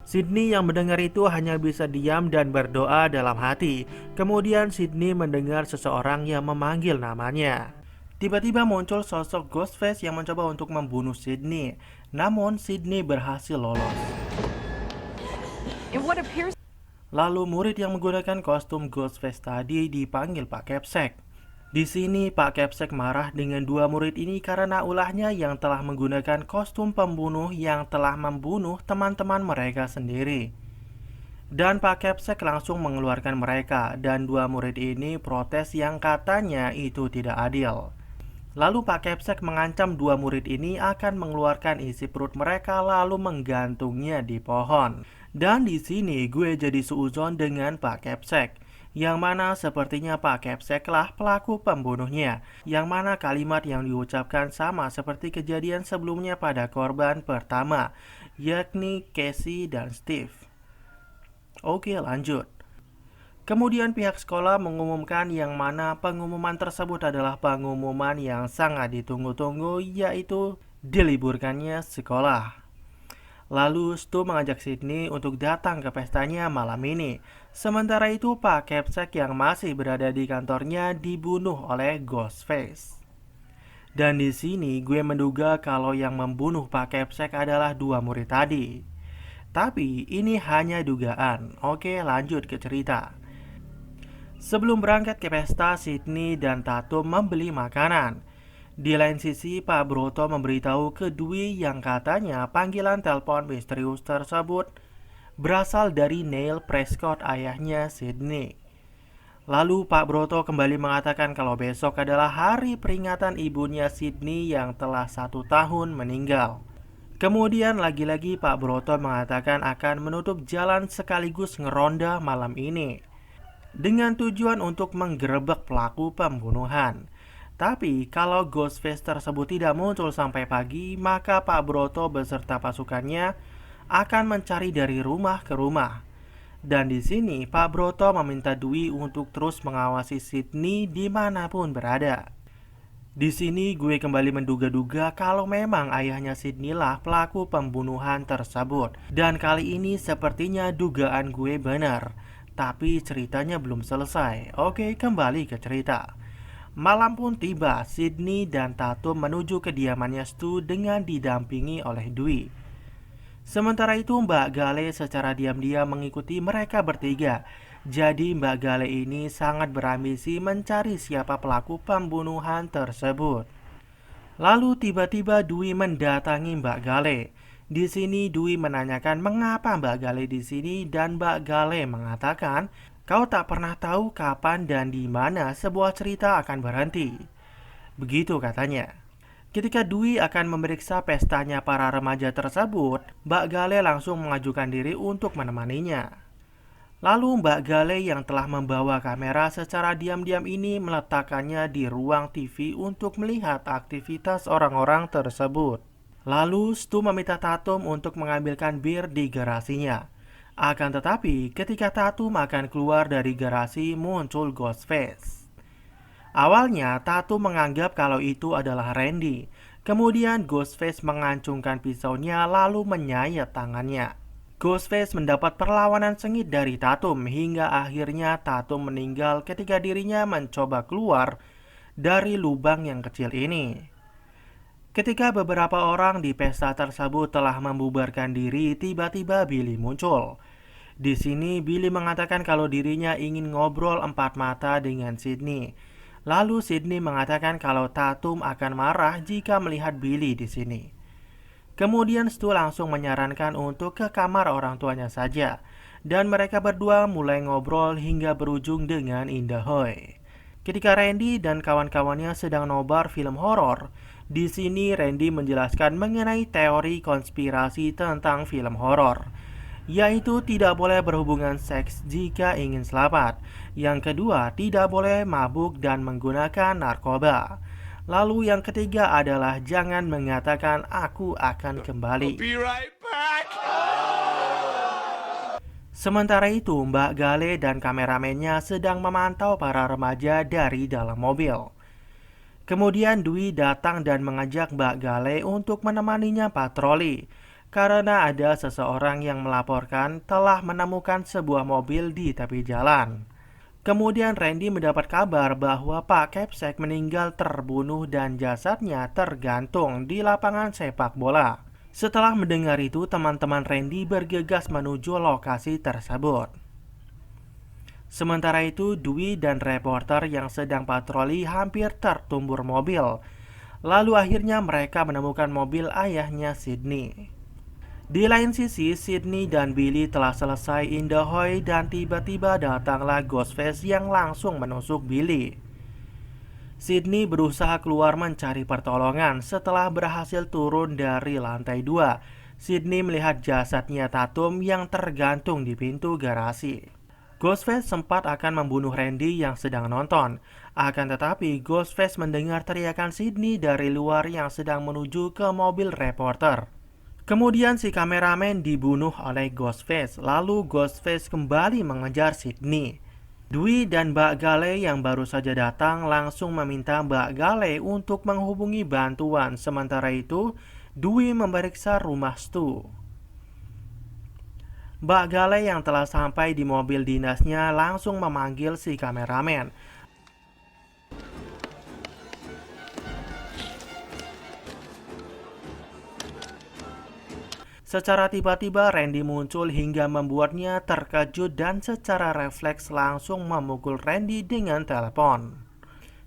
Sydney yang mendengar itu hanya bisa diam dan berdoa dalam hati. Kemudian Sydney mendengar seseorang yang memanggil namanya. Tiba-tiba muncul sosok Ghostface yang mencoba untuk membunuh Sydney. Namun Sydney berhasil lolos. Lalu murid yang menggunakan kostum Ghostface tadi dipanggil Pak Kepsek. Di sini Pak Kepsek marah dengan dua murid ini karena ulahnya yang telah menggunakan kostum pembunuh yang telah membunuh teman-teman mereka sendiri. Dan Pak Kepsek langsung mengeluarkan mereka dan dua murid ini protes yang katanya itu tidak adil. Lalu Pak Kepsek mengancam dua murid ini akan mengeluarkan isi perut mereka lalu menggantungnya di pohon. Dan di sini gue jadi seuzon dengan Pak Kepsek, yang mana sepertinya Pak Kepsek lah pelaku pembunuhnya, yang mana kalimat yang diucapkan sama seperti kejadian sebelumnya pada korban pertama, yakni Casey dan Steve. Oke, lanjut. Kemudian pihak sekolah mengumumkan yang mana pengumuman tersebut adalah pengumuman yang sangat ditunggu-tunggu, yaitu diliburkannya sekolah. Lalu Stu mengajak Sydney untuk datang ke pestanya malam ini. Sementara itu Pak Kepsek yang masih berada di kantornya dibunuh oleh Ghostface. Dan di sini gue menduga kalau yang membunuh Pak Kepsek adalah dua murid tadi. Tapi ini hanya dugaan. Oke, lanjut ke cerita. Sebelum berangkat ke pesta, Sydney dan Tatum membeli makanan. Di lain sisi, Pak Broto memberitahu ke Dwi yang katanya panggilan telepon misterius tersebut berasal dari Neil Prescott, ayahnya Sydney. Lalu Pak Broto kembali mengatakan kalau besok adalah hari peringatan ibunya Sydney yang telah 1 tahun meninggal. Kemudian lagi-lagi Pak Broto mengatakan akan menutup jalan sekaligus ngeronda malam ini dengan tujuan untuk menggerebek pelaku pembunuhan. Tapi kalau Ghostface tersebut tidak muncul sampai pagi, maka Pak Broto beserta pasukannya akan mencari dari rumah ke rumah. Dan di sini Pak Broto meminta Dwi untuk terus mengawasi Sydney dimanapun berada. Di sini gue kembali menduga-duga kalau memang ayahnya Sydney lah pelaku pembunuhan tersebut. Dan kali ini sepertinya dugaan gue benar. Tapi ceritanya belum selesai. Oke, kembali ke cerita. Malam pun tiba, Sydney dan Tatum menuju kediamannya Stu dengan didampingi oleh Dwi. Sementara itu Mbak Gale secara diam-diam mengikuti mereka bertiga. Jadi Mbak Gale ini sangat berambisi mencari siapa pelaku pembunuhan tersebut. Lalu tiba-tiba Dwi mendatangi Mbak Gale. Di sini Dwi menanyakan mengapa Mbak Gale di sini dan Mbak Gale mengatakan kau tak pernah tahu kapan dan di mana sebuah cerita akan berhenti. Begitu katanya. Ketika Dwi akan memeriksa pestanya para remaja tersebut, Mbak Gale langsung mengajukan diri untuk menemaninya. Lalu Mbak Gale yang telah membawa kamera secara diam-diam ini meletakkannya di ruang TV untuk melihat aktivitas orang-orang tersebut. Lalu Stu meminta Tatum untuk mengambilkan bir di garasinya. Akan tetapi, ketika Tatum akan keluar dari garasi, muncul Ghostface. Awalnya, Tatum menganggap kalau itu adalah Randy. Kemudian, Ghostface mengancungkan pisaunya lalu menyayat tangannya. Ghostface mendapat perlawanan sengit dari Tatum hingga akhirnya Tatum meninggal ketika dirinya mencoba keluar dari lubang yang kecil ini. Ketika beberapa orang di pesta tersebut telah membubarkan diri, tiba-tiba Billy muncul. Di sini Billy mengatakan kalau dirinya ingin ngobrol empat mata dengan Sydney. Lalu Sydney mengatakan kalau Tatum akan marah jika melihat Billy di sini. Kemudian Stu langsung menyarankan untuk ke kamar orang tuanya saja. Dan mereka berdua mulai ngobrol hingga berujung dengan Indah Hoy. Ketika Randy dan kawan-kawannya sedang nobar film horor, di sini Randy menjelaskan mengenai teori konspirasi tentang film horor, yaitu tidak boleh berhubungan seks jika ingin selamat. Yang kedua, tidak boleh mabuk dan menggunakan narkoba. Lalu yang ketiga adalah jangan mengatakan aku akan kembali. Sementara itu, Mbak Gale dan kameramennya sedang memantau para remaja dari dalam mobil. Kemudian Dwi datang dan mengajak Mbak Gale untuk menemaninya patroli. karena ada seseorang yang melaporkan telah menemukan sebuah mobil di tepi jalan. Kemudian Randy mendapat kabar bahwa Pak Kepsek meninggal terbunuh dan jasadnya tergantung di lapangan sepak bola. Setelah mendengar itu, teman-teman Randy bergegas menuju lokasi tersebut. Sementara itu, Dwi dan reporter yang sedang patroli hampir tertumbur mobil. Lalu akhirnya mereka menemukan mobil ayahnya Sydney. Di lain sisi, Sydney dan Billy telah selesai indahoy dan tiba-tiba datanglah Ghostface yang langsung menusuk Billy. Sydney berusaha keluar mencari pertolongan setelah berhasil turun dari lantai 2. Sydney melihat jasadnya Tatum yang tergantung di pintu garasi. Ghostface sempat akan membunuh Randy yang sedang nonton. Akan tetapi, Ghostface mendengar teriakan Sydney dari luar yang sedang menuju ke mobil reporter. Kemudian si kameramen dibunuh oleh Ghostface. Lalu Ghostface kembali mengejar Sydney. Dwi dan Mbak Gale yang baru saja datang langsung meminta Mbak Gale untuk menghubungi bantuan. Sementara itu, Dwi memeriksa rumah Stu. Mbak Gale yang telah sampai di mobil dinasnya langsung memanggil si kameramen. Secara tiba-tiba Randy muncul hingga membuatnya terkejut dan secara refleks langsung memukul Randy dengan telepon.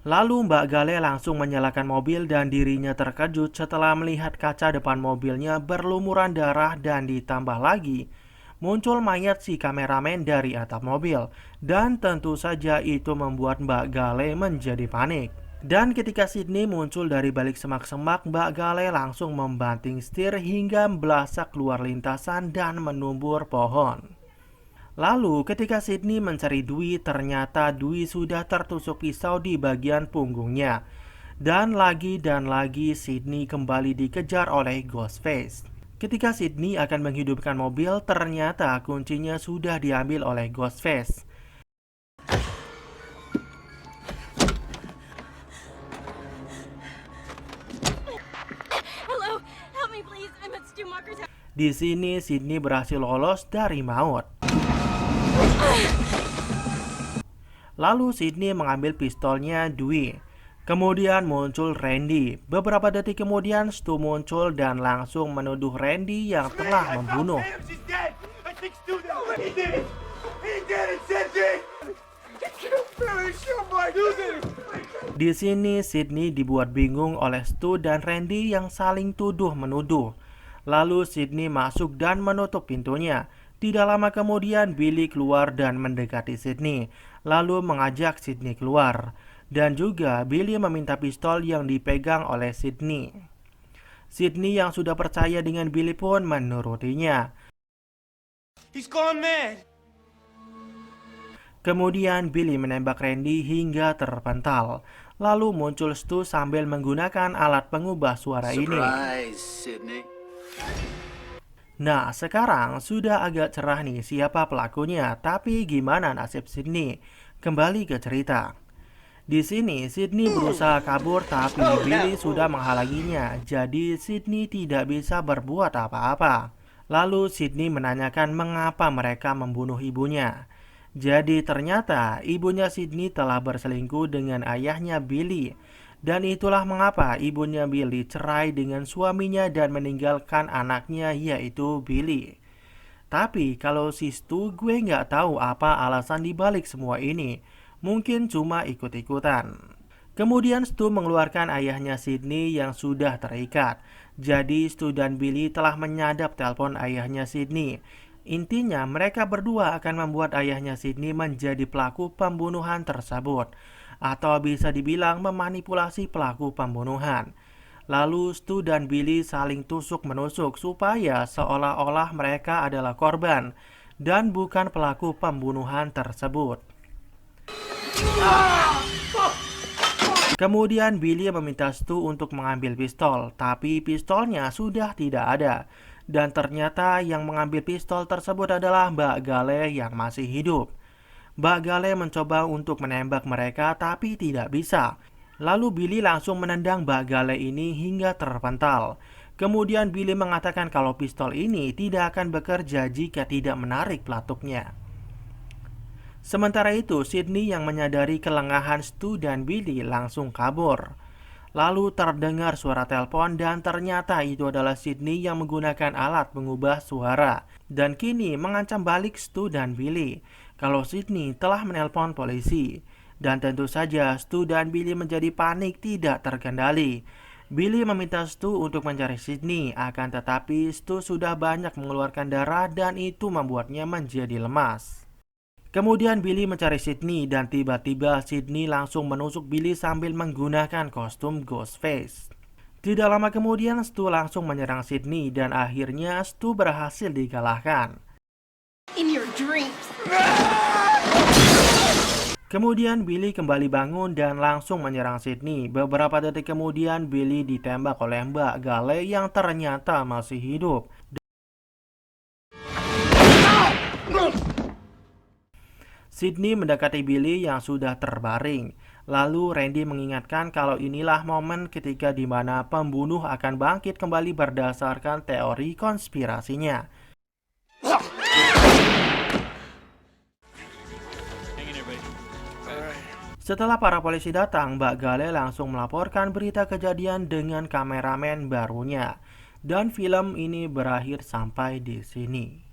Lalu Mbak Gale langsung menyalakan mobil dan dirinya terkejut setelah melihat kaca depan mobilnya berlumuran darah dan ditambah lagi muncul mayat si kameramen dari atap mobil. Dan tentu saja itu membuat Mbak Gale menjadi panik. Dan ketika Sydney muncul dari balik semak-semak, Mbak Gale langsung membanting setir hingga belasak keluar lintasan dan menumbur pohon. Lalu ketika Sydney mencari Dwi, ternyata Dwi sudah tertusuk pisau di bagian punggungnya. Dan lagi Sydney kembali dikejar oleh Ghostface. Ketika Sydney akan menghidupkan mobil, ternyata kuncinya sudah diambil oleh Ghostface. Di sini Sydney berhasil lolos dari maut. Lalu Sydney mengambil pistolnya Dwi. Kemudian muncul Randy. Beberapa detik kemudian Stu muncul dan langsung menuduh Randy yang telah membunuh. Di sini Sydney dibuat bingung oleh Stu dan Randy yang saling tuduh-menuduh. Lalu Sydney masuk dan menutup pintunya. Tidak lama kemudian Billy keluar dan mendekati Sydney, lalu mengajak Sydney keluar. Dan juga Billy meminta pistol yang dipegang oleh Sydney. Sydney yang sudah percaya dengan Billy pun menurutinya. Kemudian Billy menembak Randy hingga terpental. Lalu muncul Stu sambil menggunakan alat pengubah suara ini. Nah, sekarang sudah agak cerah nih siapa pelakunya, tapi gimana nasib Sydney? Kembali ke cerita. Di sini Sydney berusaha kabur tapi Billy sudah menghalanginya, jadi Sydney tidak bisa berbuat apa-apa. Lalu Sydney menanyakan mengapa mereka membunuh ibunya. Jadi ternyata ibunya Sydney telah berselingkuh dengan ayahnya Billy. Dan itulah mengapa ibunya Billy cerai dengan suaminya dan meninggalkan anaknya yaitu Billy. Tapi kalau si Stu, gue nggak tahu apa alasan dibalik semua ini. Mungkin cuma ikut-ikutan. Kemudian Stu mengeluarkan ayahnya Sydney yang sudah terikat. Jadi Stu dan Billy telah menyadap telepon ayahnya Sydney. Intinya mereka berdua akan membuat ayahnya Sydney menjadi pelaku pembunuhan tersebut. Atau bisa dibilang memanipulasi pelaku pembunuhan. Lalu Stu dan Billy saling tusuk-menusuk supaya seolah-olah mereka adalah korban dan bukan pelaku pembunuhan tersebut. Kemudian Billy meminta Stu untuk mengambil pistol, tapi pistolnya sudah tidak ada. Dan ternyata yang mengambil pistol tersebut adalah Mbak Gale yang masih hidup. Mbak Gale mencoba untuk menembak mereka tapi tidak bisa. Lalu Billy langsung menendang Mbak Gale ini hingga terpental. Kemudian Billy mengatakan kalau pistol ini tidak akan bekerja jika tidak menarik pelatuknya. Sementara itu, Sydney yang menyadari kelengahan Stu dan Billy langsung kabur. Lalu terdengar suara telepon dan ternyata itu adalah Sydney yang menggunakan alat pengubah suara. Dan kini mengancam balik Stu dan Billy kalau Sydney telah menelpon polisi. Dan tentu saja Stu dan Billy menjadi panik tidak terkendali. Billy meminta Stu untuk mencari Sydney, akan tetapi Stu sudah banyak mengeluarkan darah dan itu membuatnya menjadi lemas. Kemudian Billy mencari Sydney dan tiba-tiba Sydney langsung menusuk Billy sambil menggunakan kostum Ghostface. Tidak lama kemudian Stu langsung menyerang Sydney dan akhirnya Stu berhasil dikalahkan. In your dreams. Kemudian Billy kembali bangun dan langsung menyerang Sydney. Beberapa detik kemudian Billy ditembak oleh Mbak Gale yang ternyata masih hidup. Sydney mendekati Billy yang sudah terbaring. Lalu Randy mengingatkan kalau inilah momen ketika di mana pembunuh akan bangkit kembali berdasarkan teori konspirasinya. Setelah para polisi datang, Mbak Gale langsung melaporkan berita kejadian dengan kameramen barunya. Dan film ini berakhir sampai di sini.